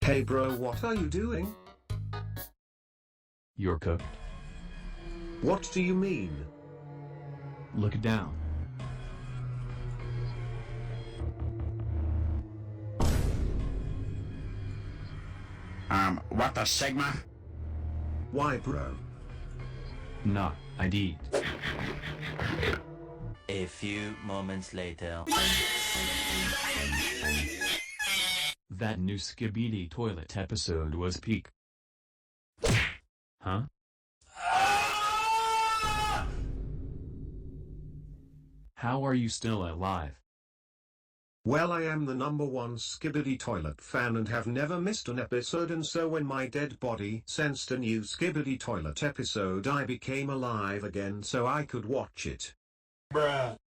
Hey bro, what are you doing? You're cooked. What do you mean? Look down. What the Sigma? Why bro? Nah, I did. A few moments later. That new Skibidi Toilet episode was peak. Huh? How are you still alive? Well, I am the #1 Skibidi Toilet fan and have never missed an episode, and so when my dead body sensed a new Skibidi Toilet episode, I became alive again so I could watch it. Bruh.